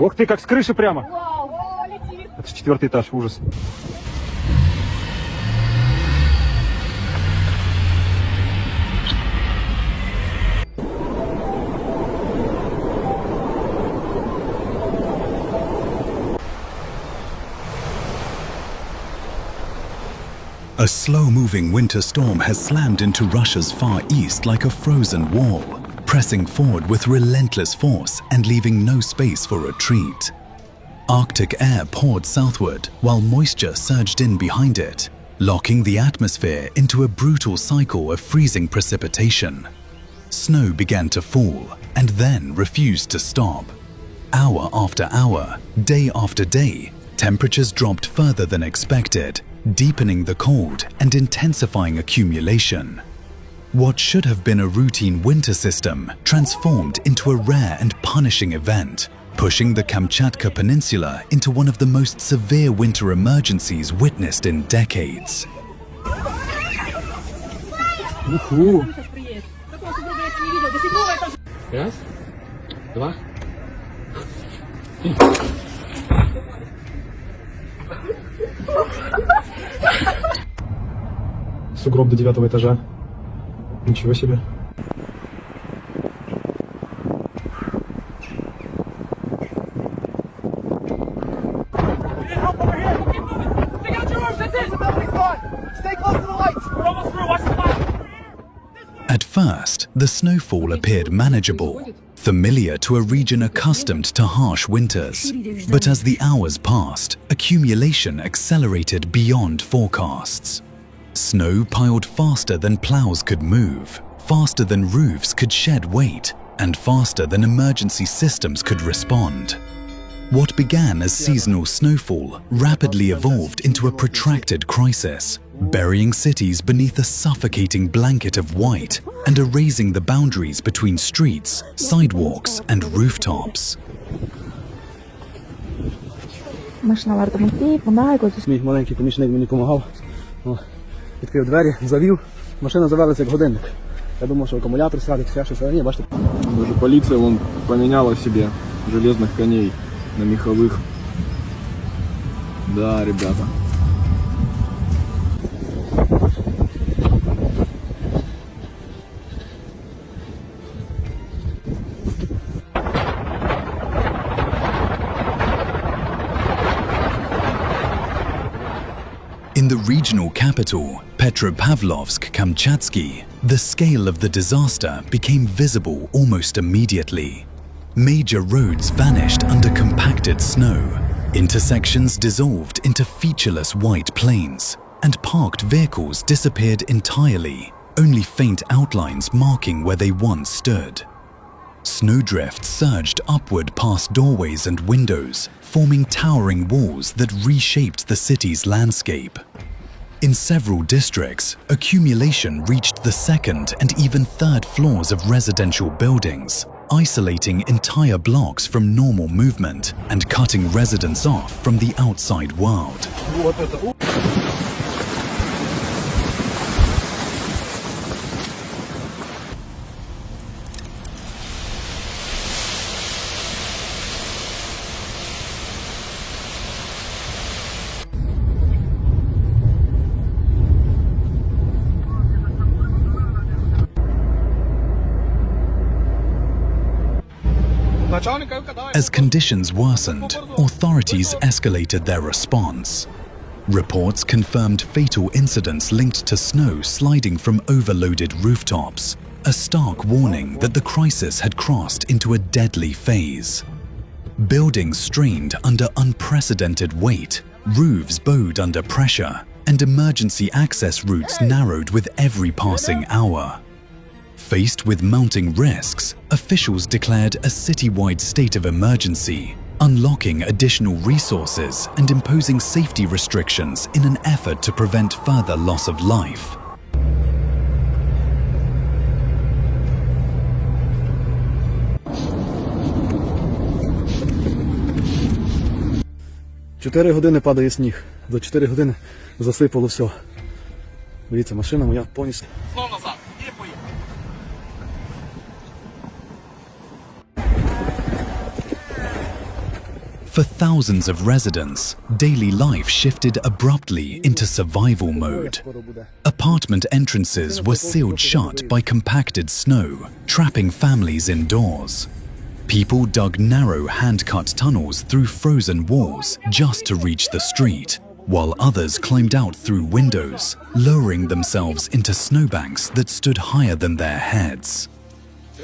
Ух ты, как с крыши прямо. Это 4-й этаж, ужас. A slow-moving winter storm has slammed into Russia's far east like a frozen wall, pressing forward with relentless force and leaving no space for retreat. Arctic air poured southward while moisture surged in behind it, locking the atmosphere into a brutal cycle of freezing precipitation. Snow began to fall and then refused to stop. Hour after hour, day after day, temperatures dropped further than expected, deepening the cold and intensifying accumulation. What should have been a routine winter system transformed into a rare and punishing event, pushing the Kamtschatka Peninsula into one of the most severe winter emergencies witnessed in decades. Раз, два. Сугроб до 9-го этажа. Ничего себе. At first, the snowfall appeared manageable, familiar to a region accustomed to harsh winters. But as the hours passed, accumulation accelerated beyond forecasts. Snow piled faster than plows could move, faster than roofs could shed weight, and faster than emergency systems could respond. What began as seasonal snowfall rapidly evolved into a protracted crisis, burying cities beneath a suffocating blanket of white and erasing the boundaries between streets, sidewalks, and rooftops. Мій маленький помічник мені допомагав. Відкрив двері, завів. Машина завелася як годинник. Я думав, що акумулятор сядет, все щось. Ні, бачите. Даже полиция вон поменяла себе железных коней на меховых. Да, ребята. In the regional capital, Petropavlovsk-Kamchatsky, the scale of the disaster became visible almost immediately. Major roads vanished under compacted snow, intersections dissolved into featureless white plains, and parked vehicles disappeared entirely, only faint outlines marking where they once stood. Snowdrift surged upward past doorways and windows, forming towering walls that reshaped the city's landscape. In several districts, accumulation reached the second and even third floors of residential buildings, isolating entire blocks from normal movement and cutting residents off from the outside world. As conditions worsened, authorities escalated their response. Reports confirmed fatal incidents linked to snow sliding from overloaded rooftops, a stark warning that the crisis had crossed into a deadly phase. Buildings strained under unprecedented weight, roofs bowed under pressure, and emergency access routes narrowed with every passing hour. Faced with mounting risks, officials declared a citywide state of emergency, unlocking additional resources and imposing safety restrictions in an effort to prevent further loss of life. Чотири години падає сніг. За 4 години засипало все. Дивіться, машина моя повністю. Знов назад. І поїхали. For thousands of residents, daily life shifted abruptly into survival mode. Apartment entrances were sealed shut by compacted snow, trapping families indoors. People dug narrow hand-cut tunnels through frozen walls just to reach the street, while others climbed out through windows, lowering themselves into snowbanks that stood higher than their heads.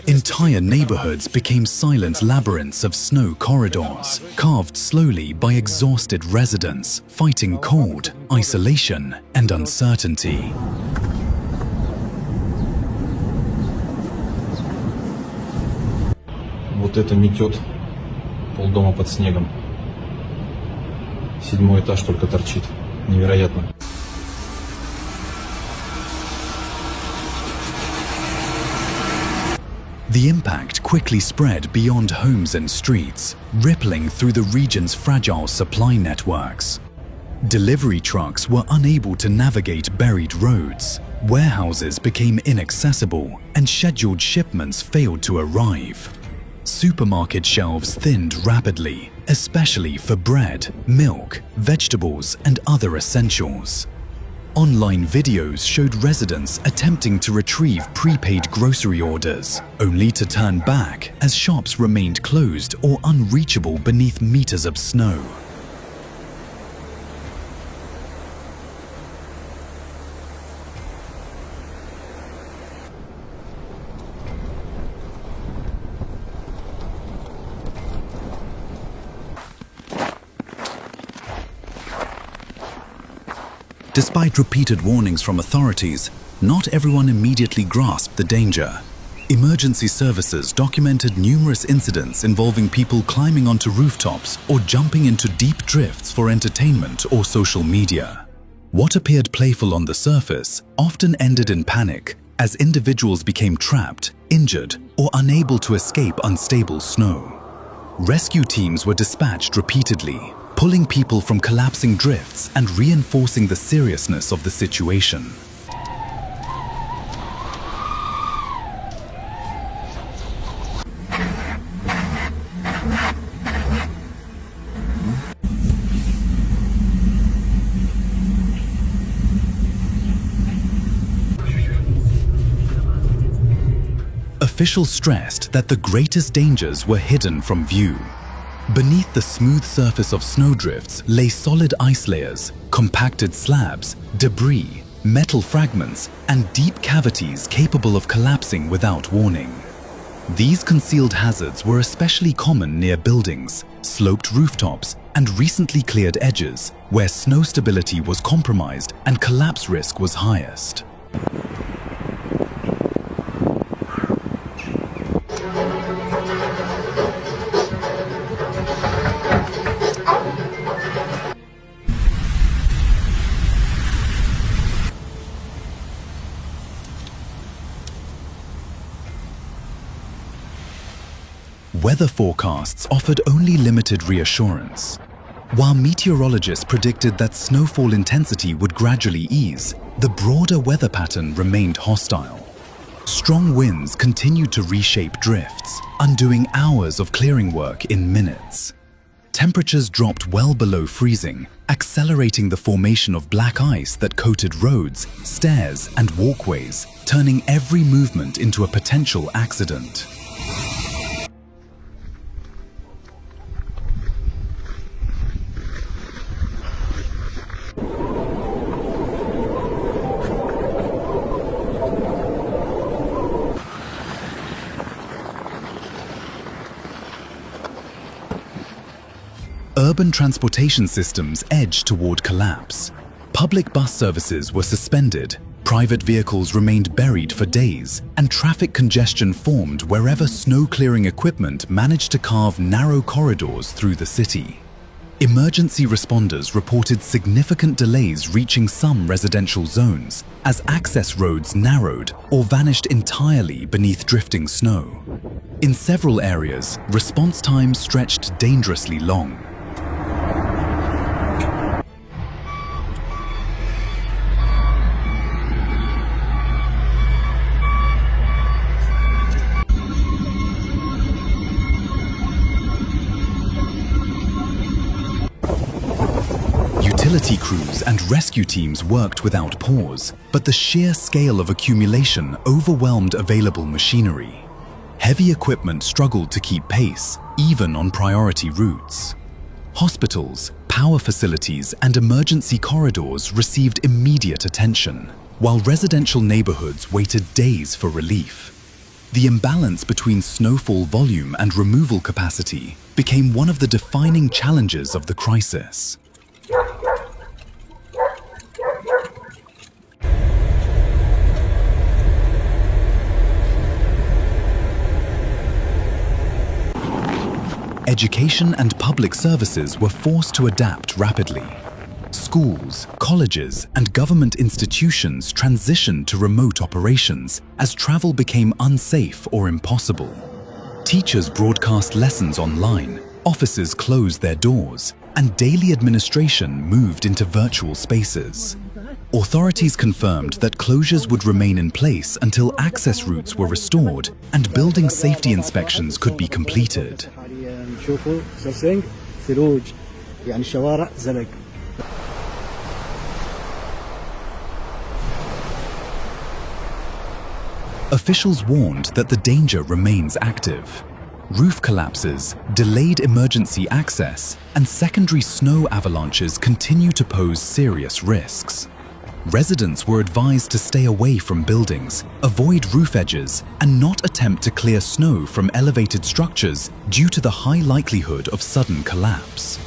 Entire neighborhoods became silent labyrinths of snow corridors, carved slowly by exhausted residents fighting cold, isolation, and uncertainty. Вот это метет, полдома под снегом. 7-й этаж только торчит. Невероятно. The impact quickly spread beyond homes and streets, rippling through the region's fragile supply networks. Delivery trucks were unable to navigate buried roads, warehouses became inaccessible, and scheduled shipments failed to arrive. Supermarket shelves thinned rapidly, especially for bread, milk, vegetables, and other essentials. Online videos showed residents attempting to retrieve prepaid grocery orders, only to turn back as shops remained closed or unreachable beneath meters of snow. Despite repeated warnings from authorities, not everyone immediately grasped the danger. Emergency services documented numerous incidents involving people climbing onto rooftops or jumping into deep drifts for entertainment or social media. What appeared playful on the surface often ended in panic as individuals became trapped, injured, or unable to escape unstable snow. Rescue teams were dispatched repeatedly, pulling people from collapsing drifts and reinforcing the seriousness of the situation. Officials stressed that the greatest dangers were hidden from view. Beneath the smooth surface of snowdrifts lay solid ice layers, compacted slabs, debris, metal fragments, and deep cavities capable of collapsing without warning. These concealed hazards were especially common near buildings, sloped rooftops, and recently cleared edges where snow stability was compromised and collapse risk was highest. Weather forecasts offered only limited reassurance. While meteorologists predicted that snowfall intensity would gradually ease, the broader weather pattern remained hostile. Strong winds continued to reshape drifts, undoing hours of clearing work in minutes. Temperatures dropped well below freezing, accelerating the formation of black ice that coated roads, stairs, and walkways, turning every movement into a potential accident. Urban transportation systems edged toward collapse. Public bus services were suspended, private vehicles remained buried for days, and traffic congestion formed wherever snow-clearing equipment managed to carve narrow corridors through the city. Emergency responders reported significant delays reaching some residential zones as access roads narrowed or vanished entirely beneath drifting snow. In several areas, response times stretched dangerously long. utility crews and rescue teams worked without pause, but the sheer scale of accumulation overwhelmed available machinery. Heavy equipment struggled to keep pace, even on priority routes. Hospitals, power facilities, and emergency corridors received immediate attention, while residential neighborhoods waited days for relief. The imbalance between snowfall volume and removal capacity became one of the defining challenges of the crisis. Education and public services were forced to adapt rapidly. Schools, colleges, and government institutions transitioned to remote operations as travel became unsafe or impossible. Teachers broadcast lessons online, offices closed their doors, and daily administration moved into virtual spaces. Authorities confirmed that closures would remain in place until access routes were restored and building safety inspections could be completed. Officials warned that the danger remains active. Roof collapses, delayed emergency access, and secondary snow avalanches continue to pose serious risks. Residents were advised to stay away from buildings, avoid roof edges, and not attempt to clear snow from elevated structures due to the high likelihood of sudden collapse.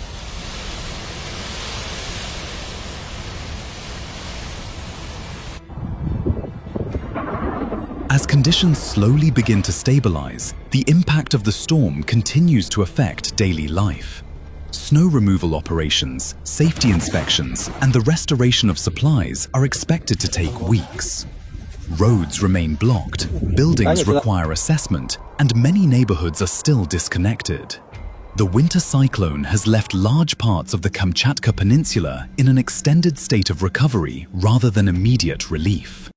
As conditions slowly begin to stabilize, the impact of the storm continues to affect daily life. Snow removal operations, safety inspections, and the restoration of supplies are expected to take weeks. Roads remain blocked, buildings require assessment, and many neighborhoods are still disconnected. The winter cyclone has left large parts of the Kamtschatka Peninsula in an extended state of recovery rather than immediate relief.